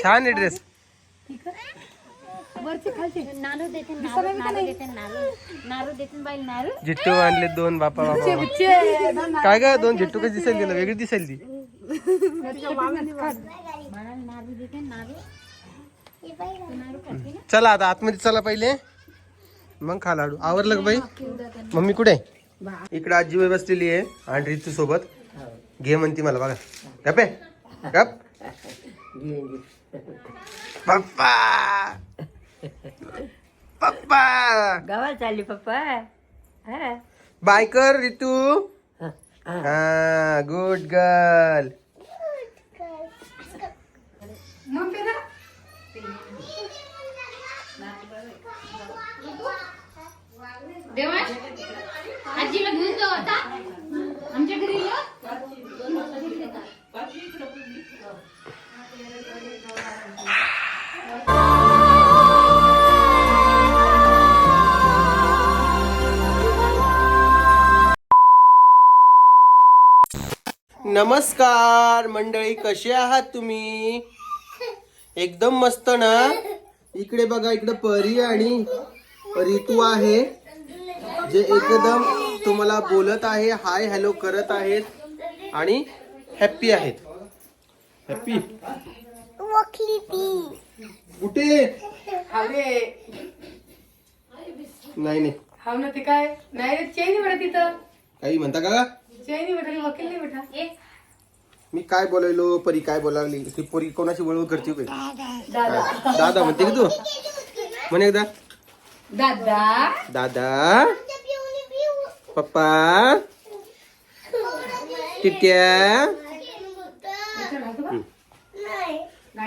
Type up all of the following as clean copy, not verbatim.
छान आहे ड्रेस. जिट्टू आणले 2 बापा बापा. काय ग 2 जिट्टू कशी दिसेल तिला वेगळी दिसेल ती. चला आता आतमध्ये चला पहिले मग खा लाडू. आवरलं का बाई. मम्मी कुठे. इकडे आजी बाई बसलेली आहे आणि रितू सोबत. घे म्हणती मला बघा. गप गप पप्पा पप्पा गावात चालली पप्पा. बाय कर रितू. हा गुड गर्ल. आजीला घेऊन जाऊ आता आमच्या घरी. नमस्कार मंडळी, कसे आहात तुम्ही. एकदम मस्त ना. इकडे बघा, इकडे परी आणि रितू आहे जे एकदम तुम्हाला बोलत आहे, हाय हॅलो करत आहेत आणि हॅप्पी आहेत. हॅप्पी कुठे. नाही नाही हाव ना. ते काय नाही चैनी बेटा तिथं काही म्हणता का. चैनी बेटा वकील नाही बेटा. मी काय बोलायलो, परी काय बोलावली. ती परी कोणाची वळवळ करते बाई. दादा दादा म्हणते की तू. म्हणे एकदा दादा दादा पप्पा टिट्या.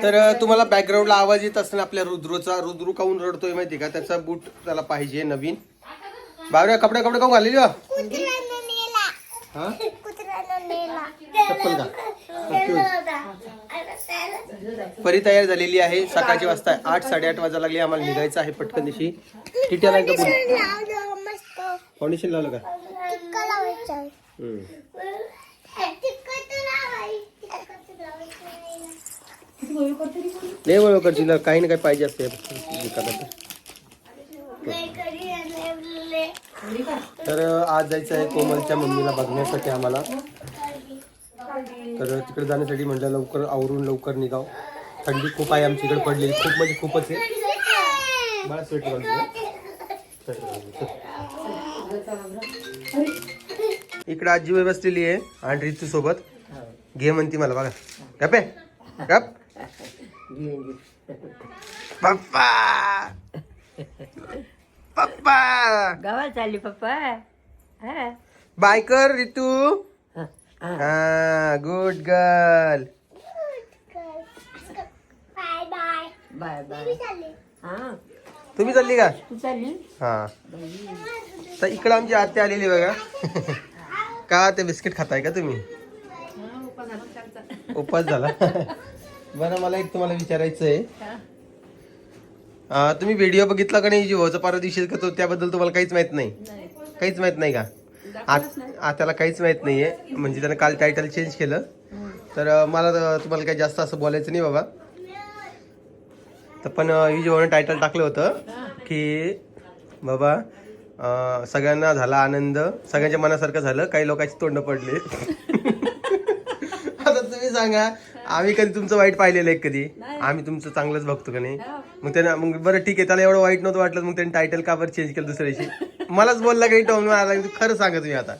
तर तुम्हाला बॅकग्राऊंडला आवाज येत असताना आपल्या रुद्रूचा. रुद्रू काऊन रडतोय माहिती का. त्याचा बूट त्याला पाहिजे नवीन. बाबऱ्या कपडे काऊन घालेली. हा चप्पल का. परी तयार झालेली आहे. सकाळची वाजता 8 साडेआठ वाजा लागली. आम्हाला निघायचं आहे पटकन दिवशी. टिट्याला एकदा फाउंडेशन लावलं का. लय वळ करतील. काही ना काही पाहिजे असते. तर आज जायचं आहे कोमलच्या मम्मीला बघण्यासाठी आम्हाला. तर तिकडे जाण्यासाठी म्हटलं लवकर आवरून लवकर निघाव. थंडी खूप आहे आमच्या इकडे पडलेली. खूप म्हणजे खूपच आहे. मला स्वेटर इकडे आजी बसलेली आहे आणि रितू सोबत. घे म्हणती मला बघा. गप गप पप्पा पप्पा. गावात चालली पप्पा. बाय कर रितू. हा गुड गर्ल. Bye bye. तुम्ही चालली का. तू चालली. हा तर इकडे आमची आत्या आलेली बघा. का ते बिस्किट खाताय का तुम्ही. उपास झाला. बरं मला एक तुम्हाला विचारायचं आहे. तुम्ही व्हिडिओ बघितला का नाही जीवाचा पारा दिवशी करतो त्याबद्दल तुम्हाला काहीच माहित नाही. काहीच माहित नाही का. त्याला काहीच माहित नाहीये. म्हणजे त्यानं काल टायटल चेंज केलं. तर मला तुम्हाला काही जास्त असं बोलायचं नाही बाबा. तर पण विजयभाऊने टायटल टाकलं होतं की बाबा सगळ्यांना झाला आनंद, सगळ्यांच्या मनासारखं झालं, काही लोकांची तोंड पडले. आता तुम्ही सांगा आम्ही कधी तुमचं वाईट पाहिलेलं आहे कधी. आम्ही तुमचं चांगलंच बघतो का नाही. मग त्यांना मग बरं ठीक आहे त्याला एवढं वाईट नव्हतं वाटलं मग त्यांनी टायटल का बरं चेंज केलं दुसऱ्या दिवशी. मलाच बोलला काही टोन मारला. खरं सांगा तुम्ही आता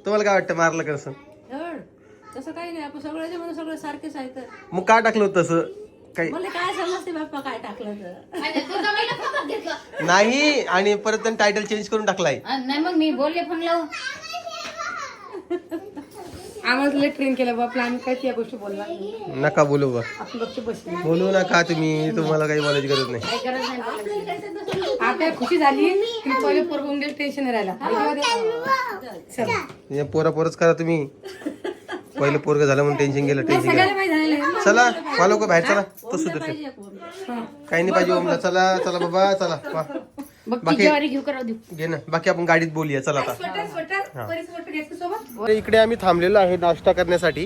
तुम्हाला काय वाटतं मारलं कसं. तसं काही नाही. आपण सगळ्याच्या मध्ये सगळं सारखेच आहे. तर मग का टाकलं होतं तसं काही मला काय समजते बाप्पा काय टाकलं तर. नाही. आणि परत त्यांनी टायटल चेंज करून टाकलाय. नाही मग मी बोलले फोन लावून. आम्हाला ट्रेन केलं बापला. आम्ही काय त्या गोष्टी बोलणार नका बोलू बा. आपण गप्प बसली. बोलू नका तुम्ही. तुम्हाला काही बोलायची गरज नाही. काही गरज नाही. आपल्याला खुशी झाली की पहिले पोरं टेन्शन राहिला. पोरच करा तुम्ही. पहिलं पोरग झालं म्हणून टेन्शन गेलं. टेन्शन सगळ्याला गेलं. माहिती झालेलं. चला मला लोक बाहेर चला. तसं काही नाही पाहिजे ओमला. चला चला बाबा चला. बाकी घेऊ करा देऊ. घे ना. बाकी आपण गाडीत बोलूया. चला आता. सोबत इकडे आम्ही थांबलेलो आहे नाश्ता करण्यासाठी.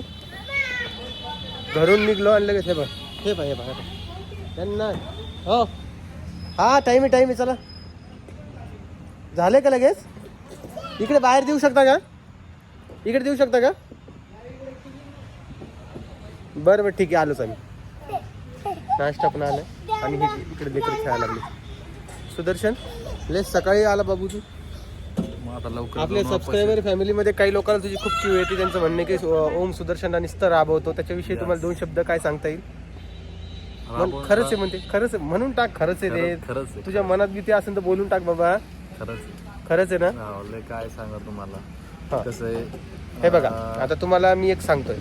घरून निघलो आणि लगेच हे बघ हे बाय त्यांना हो हा टाईम आहे चला. झाले का लगेच? इकडे बाहेर देऊ शकता का? इकडे देऊ शकता का? बरं ठीक आहे आलोच आम्ही. नाश्ता पण आलाय आणि हे इकडे लेकर खेळायला लागले. सुदर्शन लय सकाळी आला बाबू तू. आपल्या सबस्क्रायबर फॅमिलीमध्ये काही लोकांना तुझी खूप क्यू येते. त्यांचं म्हणणे की ओम सुदर्शन आणि स्तर राबवतो. त्याच्याविषयी तुम्हाला 2 शब्द काय सांगता येईल? खरंच आहे म्हणते. खरंच आहे म्हणून टाक. खरंच आहे ते. तुझ्या मनात भीती असेल तर बोलून टाक बाबा. खरंच आहे ना? काय सांगा तुम्हाला कसं आहे. हे बघा आता तुम्हाला मी एक सांगतोय.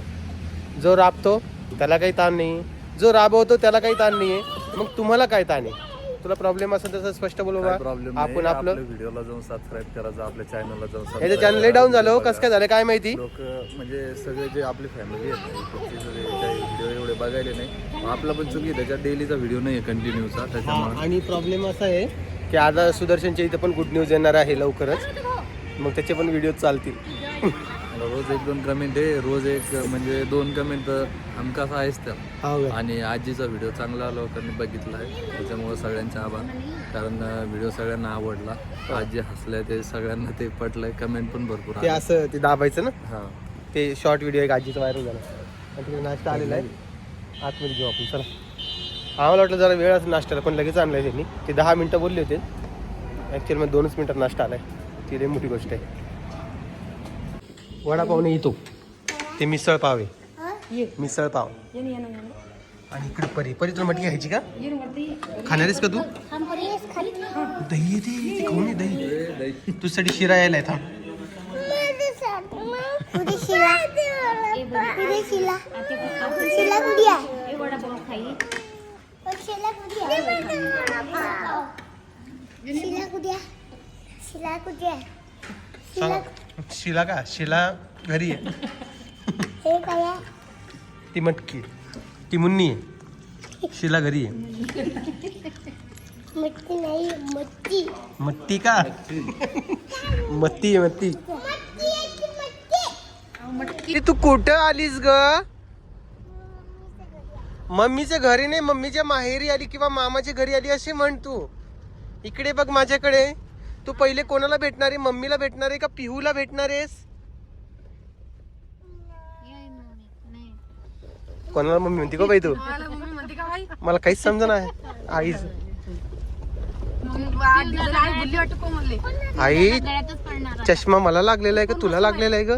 जो राबतो त्याला काही ताण नाही, जो राबवतो त्याला काही ताण नाहीये. मग तुम्हाला काय ताण आहे? तुला प्रॉब्लेम असेल तसं स्पष्ट बोलू बा. प्रॉब्लेम आपण आपलं व्हिडिओला जाऊन सबस्क्राईब करायचं. आपल्या चॅनलला जाऊन याचं चॅनल लय डाऊन झालं. कसं काय झालं काय माहिती. लोक म्हणजे सगळे जे आपली फॅमिली आहे काही व्हिडिओ एवढे बघायले नाही. आपला पण चुकी त्याच्यात डेलीचा व्हिडिओ नाही आहे कंटिन्यूचा त्याच्यामुळे. आणि प्रॉब्लेम असा आहे की आता सुदर्शनच्या इथं पण गुड न्यूज येणार आहे लवकरच. मग त्याचे पण व्हिडिओ चालतील. रोज 1-2 कमेंट आहे. रोज एक म्हणजे 2 कमेंट हमखास आहेच त्या. आणि आजीचा व्हिडिओ चांगला लोकांनी बघितला आहे त्याच्यामुळे सगळ्यांचे आभार. कारण व्हिडिओ सगळ्यांना आवडला. आजी हसल्या ते सगळ्यांना ते पटलंय. कमेंट पण भरपूर ते असं ते दाबायचं ना. हां ते शॉर्ट व्हिडिओ एक आजीचा व्हायरल झाला. आणि तिकडे नाश्ता आलेला आहे. आतमध्ये घेऊ आपण चला. आम्हाला वाटलं जरा वेळ असं नाश्त्याला पण लगेच आणलाय त्यांनी. ते 10 मिनटं बोलले होते. ॲक्च्युअली मग 2च मिनटात नाश्ता आलाय. ती लई मोठी गोष्ट आहे. वडापाव नाही येतो ते मिसळ पाव आहे. मिसळ पाव. आणि इकडे परी तुला मटकी खायची का? खाणारीस का तू? दही येते खाऊन ये दही. तुझ्यासाठी शिरा यायला थांब. शिला का? शिला घरी आहे. ती मटकी ती मुन्नी आहे. शिला घरी आहे. मट्टी का? मत्ती आहे मत्ती. तू कुठं आलीस ग? मम्मीच्या घरी नाही, मम्मीच्या माहेरी आली किंवा मामाच्या घरी आली अशी म्हण तू. इकडे बघ माझ्याकडे. तू पहिले कोणाला भेटणार आहे? मम्मीला भेटणार आहे का पिहूला भेटणार आहेस? कोणाला मम्मी म्हणते का बाई तू? मला काहीच समजा आहे. आईच आई चष्मा मला लागलेला आहे का तुला लागलेला आहे ग?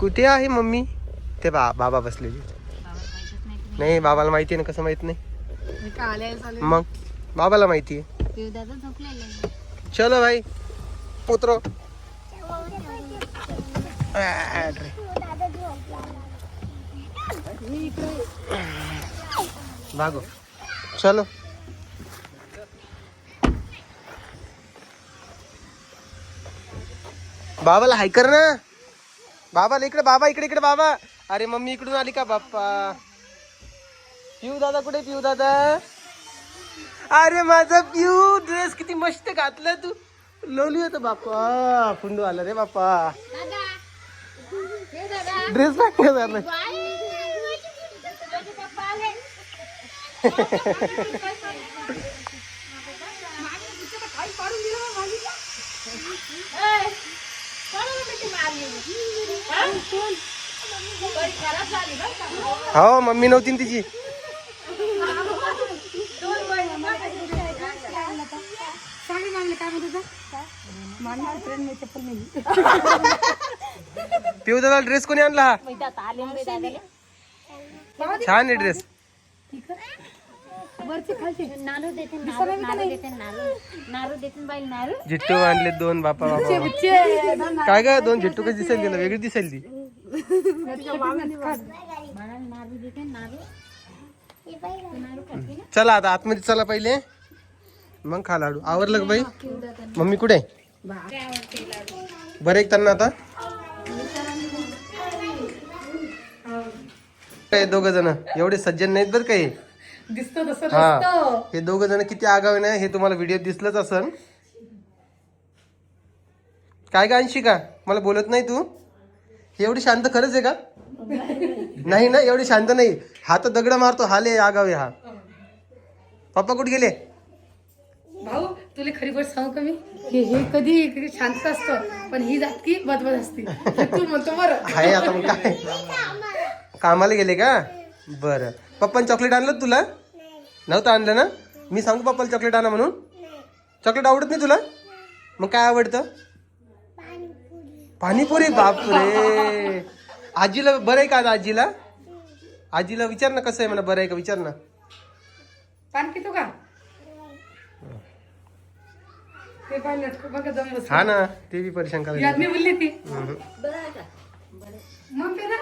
कुठे आहे मम्मी? ते बाबा बसलेली. नाही बाबाला माहिती आहे ना. कसं माहित नाही? मग बाबाला माहिती आहे. चलो भाई उतरो. भागो चलो. बाबाला हाय कर ना. बाबाला इकडे. बाबा इकडे इकडे बाबा. अरे मम्मी इकडून आली का बाप्पा? पिऊ दादा कुठे? पिऊ दादा. अरे माझा पिऊ ड्रेस किती मस्त घातला तू. लोली होत बाप्पा. फुंडू आला रे बाप्पा. ड्रेस चांगला झाला. हो मम्मी नव्हती ना तिची. पिऊ दादा ड्रेस कोणी आणला? छान आहे ड्रेस. जिट्टू आणले 2 बापा बापा. काय ग 2 जिट्टू कशी दिसेल? तिला वेगळी दिसेल ती. चला आता आतमध्ये चला पहिले मग खा लाडू. आवरलं का बाई? मम्मी कुठे? बरं एक त्यांना आता काय 2 जण एवढे सज्जन नाहीत बरं काही. हा हे 2 जण किती आगाव नाही हे तुम्हाला व्हिडिओ दिसलंच असन. काय का अंशिका मला बोलत नाही तू? एवढी शांत खरंच आहे का? नाही ना, एवढी शांत नाही. हा तर दगड मारतो, हाले आगावे हा. पप्पा कुठे गेले? भाऊ तुला खरी गोष्ट सांगू का मी, हे कधी शांत असतं पण ही जात की बदबद असते. तू म्हणतो बरं. आहे आता मग काय, कामाला गेले का? बरं. पप्पाने चॉकलेट आणलं तुला? नव्हतं आणलं ना? मी सांगू पप्पाला चॉकलेट आणा म्हणून? चॉकलेट आवडत नाही तुला? मग काय आवडतं? पाणीपुरी. बापरे. आजीला बरं आहे का आता? आजीला विचार ना कसं आहे म्हणा, बरं आहे का विचार ना. पान पितो का? ते पान लटकं बघा दम बसला. हा ना, ते बी परेशान याद करायचं. नाही बोलली ती. हम्म. मग ते ना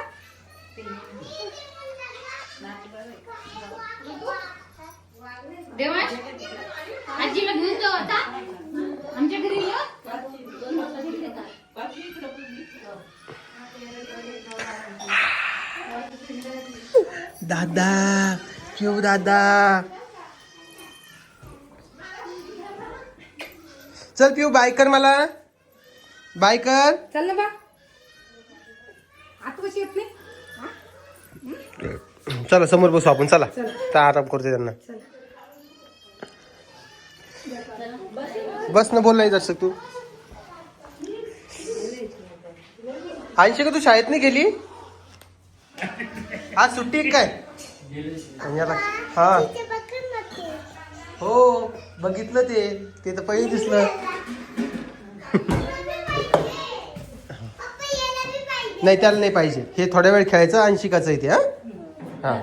देवांश आजीला घेऊन जाऊ आता आमच्या घरी ये. दादा, शिव दादा, चल पिऊ बाय कर मला, बाय कर. चल ना बा. आता कशी येत नाही. चला समोर बसू आपण, चला. तर आराम करते त्यांना. बस ना, बोल नाही जास्त तू. आईशी का तू शाळेत नाही गेली? आज सुट्टी आहे काय? आणि आता हा हो बघितलं ते तर पहिले दिसलं. नाही त्याला नाही पाहिजे, हे थोड्या वेळ खेळायचं आणि शिकायचं इथे. हा हा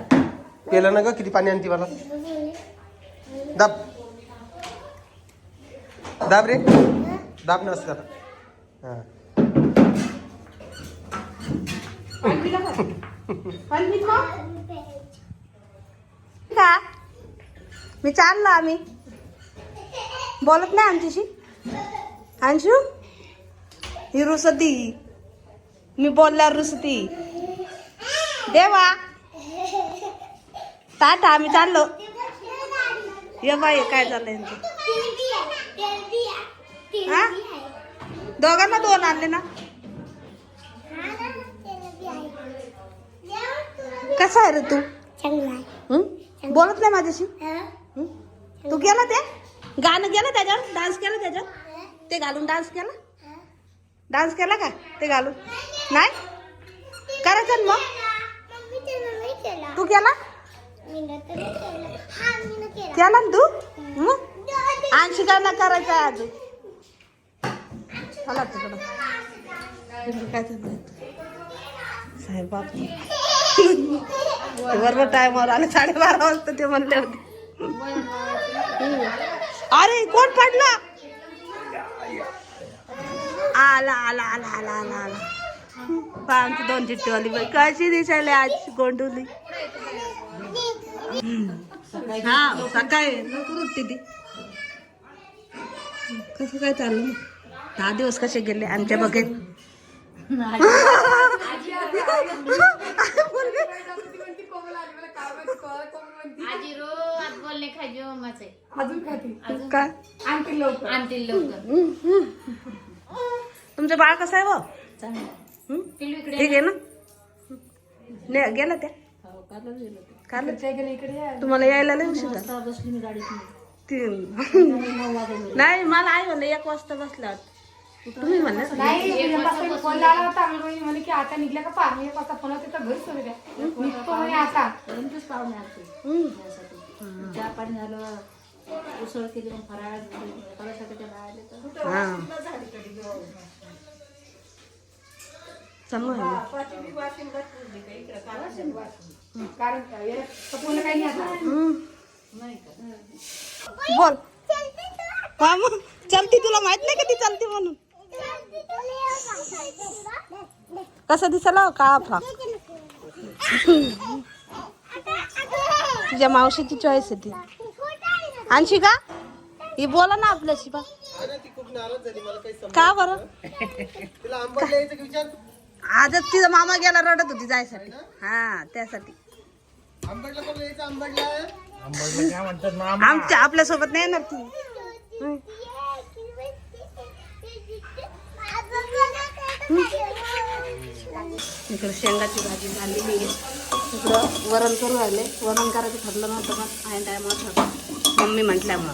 पेलं ना ग, किती पाणी आणते मला. दाब दाब रे, दाब ना असं करा. हा का मी चाललो, आम्ही बोलत नाही आमच्याशी. अंशू ही रुसती, मी बोलल्यावर रुसती. देवा ताट, आम्ही चाललो. ये बाई काय चाललंय यांचं? हा दोघांना 2 आणले ना. कसा आहे रे तू? बोलत नाही माझ्याशी. तू गेला ते गाणं गेलं त्याच्यावर, डान्स केला त्याच्यावर, ते घालून डान्स केला. डान्स केला का ते घालून? नाही करायचं ना मग. तू केला केला ना तू? अंशिकांना करायचं आहे अजून. चला तिकडं काय चाललंय साहेब बाप. बरोबर टायमावर आले, 12:30 वाजता ते म्हणले होते. अरे कोण पडला? आला आला आला आला आला आला. आमची 2 चिट्टीवाली बाई कशी दिसायला आज गोंडुली. हा सकाळी लवकर उठते ती. कसं काय चाललं मग? 10 दिवस कसे गेले आमच्या बघेत. आजी रोज बोलणे खायचे मम्माचे. अजून खाती काय आणतील लवकर. आणतील लवकर. तुमचं बाळ कसं आहे? पिल्लू इकडे ठीक आहे ना? गेला त्या काल इकडे या. तुम्हाला यायला लय उशीर झाला. बसली मी गाडीत. नाही मला आई म्हणलं 1 वाजता बसला. तुम्ही म्हणलं नाही फोन लावला होता. आम्ही म्हणे की आता निघल्या का पहा. 1 वाजता फोन होते तर घरीच होते त्या. निघतो म्हणे आता. पर्यंतच पाहुणे आलते चहा पाणी झालं, उसळ केली, मग फराळ फराळासाठी त्या बाहेर येतात. हा चांगलं आहे. कारण फोन काही नाही आता. बोल मामा चलती, तुला माहित नाही का ती चलती म्हणून? कसं दिसला का फ्रॉक? तुझ्या मावशीची चॉईस आहे ती. आणशी का ही बोला ना आपल्याशी बा. का बरं? आजच तिचा मामा गेला रडत होती जायसाठी. हा त्यासाठी आमच्या आपल्यासोबत नाही येणार ती. इकडे शेंगाची भाजी झालेली आहे. इकडं वरण करू राहिले. वरण करायचं ठरलं नव्हतं पण ऐन टायमावर ठरलं मम्मी म्हटल्यामुळं.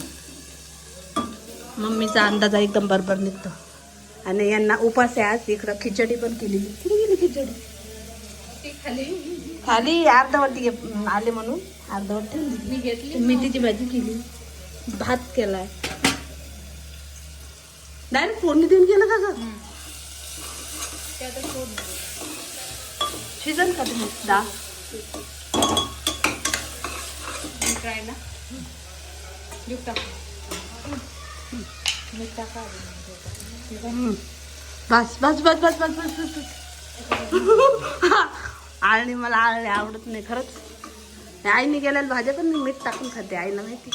मम्मीचा अंदाज एकदम बरोबर निघतो. आणि यांना उपास आहे आज. इकडं खिचडी पण केलेली. किती गेली खिचडी खाली अर्धवटी आले म्हणून अर्धवट ठेवली. मी घेतली. मेथीची भाजी केली. भात केलाय. डायरेक्ट फोडणी देऊन केलं का ग? शिजन का तुम्ही डाळ? बस बस बस बस बस बस बस आळणी मला आळणी आवडत नाही खरंच. आईने केलेल्या भाज्या पण मी मीठ टाकून खाते. आईला माहिती.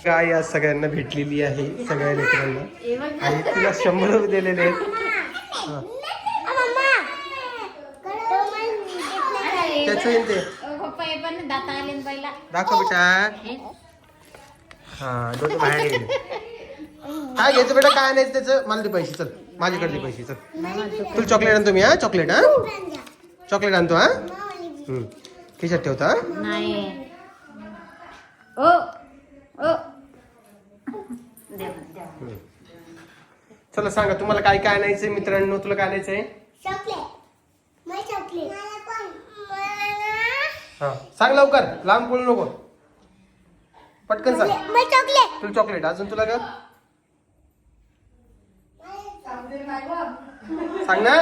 काय आज सगळ्यांना भेटलेली आहे, सगळ्या लेकरांना. आणि तिला 100 रुपये दिलेले आहेत. हा. त्याचं येईल ते. दाखव बेटा. हा डोकं बाहेर येईल. काय घ्यायचं बेटा, काय नाही त्याचं. मला दे पैसे. चल माझ्याकडे दे पैसे. चल तुला चॉकलेट आणतो मी. हा चॉकलेट. हा चॉकलेट आणतो. हा खिशात ठेवता. चला सांगा तुम्हाला काय काय आणायचंय मित्रांनो. तुला काय आणायचंय? हा सांग लवकर, लांब बोलू नको. पटकन सांग. तुला चॉकलेट. अजून तुला का सांग ना.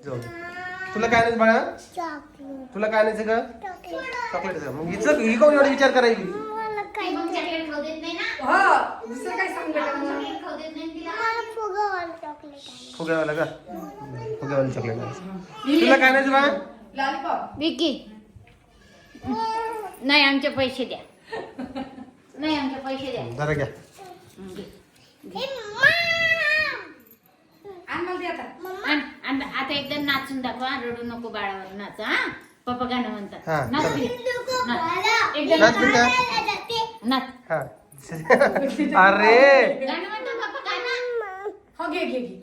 जाऊ दे. तुला काय आणायचं बाळा? तुला काय आणायचं का? चॉकलेट. मग हिचं ही कोण एवढा विचार करायची? फुग्यावाला का? फुग्यावाला चॉकलेट. तुला काय आणायचं बाळा? विकी नाही आमचे पैसे द्या. नाही आमचे पैसे द्या. जरा घ्या. आता एकदा नाचून दाखवा. रडू नको बाळावर. नाच. हा पप्पा गाणं म्हणतात. हा, नाच चला. प्लीज. एकदा नाच बेटा. नाच. हा. अरे गाणं म्हणतो पप्पा गाणं. हो घे घे घे.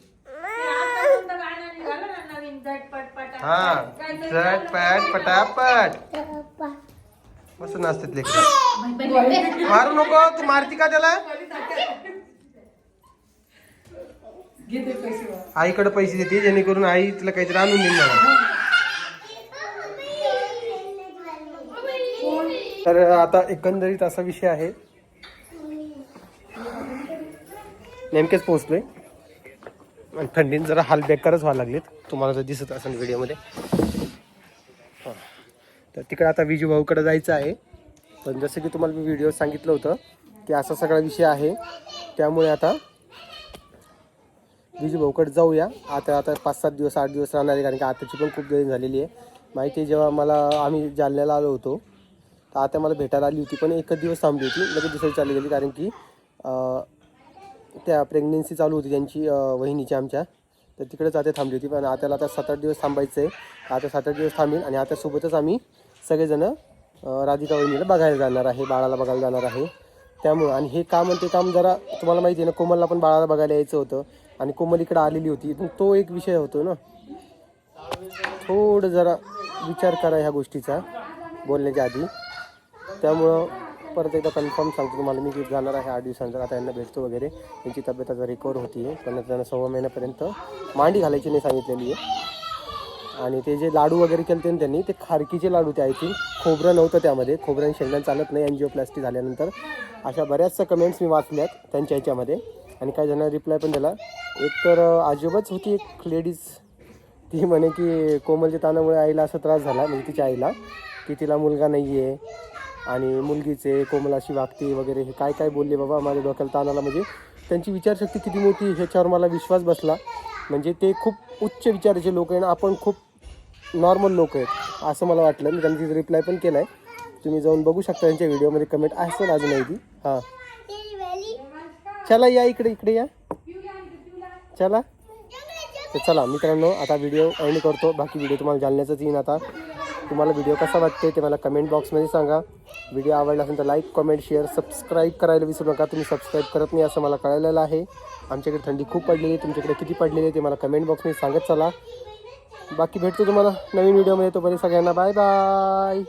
हा झटपट पटापट मस्त नाचतात लेकरं. मारू नको. तू मारती का त्याला? आईकडे पैसे देते जेणेकरून आई तिला काहीतरी आणून देईल मला. तर आता एकंदरीत असा विषय आहे. नेमकेच पोहोचलोय आणि थंडीने जरा हाल बेकारच व्हायला लागलेत. तुम्हाला जर दिसत असेल व्हिडिओमध्ये. हां तर तिकडे आता विजू भाऊकडे जायचं आहे. पण जसं की तुम्हाला मी व्हिडिओ सांगितलं होतं की असा सगळा विषय आहे. त्यामुळे आता विजू भाऊकडे जाऊया. आता 5-7 दिवस 8 दिवस राहणार आहे. कारण की आताची पण खूप देरी झालेली आहे. माहिती आहे जेव्हा आम्ही जालन्याला आलो होतो तर आता मला भेटायला आली होती. पण एकच दिवस थांबली होती. लगेच दुसरी चालली गेली. कारण की त्या प्रेग्नेन्सी चालू होती त्यांची वहिनीची आमच्या. तर तिकडेच आता थांबली होती. पण आताला आता 7-8 दिवस थांबायचं आहे. आता 7-8 दिवस थांबेल. आणि आता सोबतच आम्ही सगळेजणं राधिका वहिनीला बघायला जाणार आहे. बाळाला बघायला जाणार आहे. त्यामुळं आणि हे काम आणि ते काम जरा तुम्हाला माहिती आहे ना. कोमलला पण बाळाला बघायला यायचं होतं. आणि कोमल इकडं आलेली होती. पण तो एक विषय होतो ना. थोडं जरा विचार करा ह्या गोष्टीचा बोलण्याच्या आधी. त्यामुळं परत एकदा कन्फर्म सांगतो तुम्हाला मी की जाणार आहे 8 दिवसांतर. आता यांना भेटतो वगैरे. त्यांची तब्येत आता रिकवर होती आहे. पण त्यांना 6 महिन्यापर्यंत मांडी घालायची नाही सांगितलेली आहे. आणि ते जे लाडू वगैरे केले ना त्यांनी ते खारकीचे लाडू ते. आय थिंक खोबरं नव्हतं त्यामध्ये. खोबरं आणि शेंगदाणा चालत नाही एन्जिओप्लास्टी झाल्यानंतर. अशा बऱ्याचशा कमेंट्स मी वाचल्यात त्यांच्या ह्याच्यामध्ये. आणि काही जणांना रिप्लाय पण दिला. एक तर आजोबाच होती एक लेडीज. ती म्हणे की कोमलच्या ताणामुळे आईला असा त्रास झाला. म्हणजे तिच्या आईला की तिला मुलगा नाही आहे आणि मुलगीचे कोमल अशी वागते वगैरे. हे काय काय बोलले बाबा. माझ्या डोक्याला ताण आला. म्हणजे त्यांची विचारशक्ती किती मोठी ह्याच्यावर मला विश्वास बसला. म्हणजे ते खूप उच्च विचाराचे लोक आहे ना. आपण खूप नॉर्मल लोक आहेत असं मला वाटलं. मी त्यांची रिप्लाय पण केला आहे. तुम्ही जाऊन बघू शकता त्यांच्या व्हिडिओमध्ये. कमेंट असेल अजूनही ती. हां चला या इकडे या. चला तर चला मित्रांनो आता व्हिडिओ एंड करतो. बाकी व्हिडिओ तुम्हाला जालन्याचाच येईन आता. तुम्हाला व्हिडिओ कसा वाटते ते मला कमेंट बॉक्समध्ये सांगा. व्हिडिओ आवडला असेल तर लाईक, कमेंट, शेअर, सबस्क्राईब करायला विसरू नका. तुम्ही सबस्क्राईब करत नाही असं मला कळलेलं आहे. आमच्याकडे थंडी खूप पडलेली आहे, तुमच्याकडे किती पडलेली आहे ते मला कमेंट बॉक्समध्ये सांगत चला. बाकी भेटतो तुम्हाला नवीन व्हिडिओमध्ये. तोपर्यंत सगळ्यांना बाय बाय.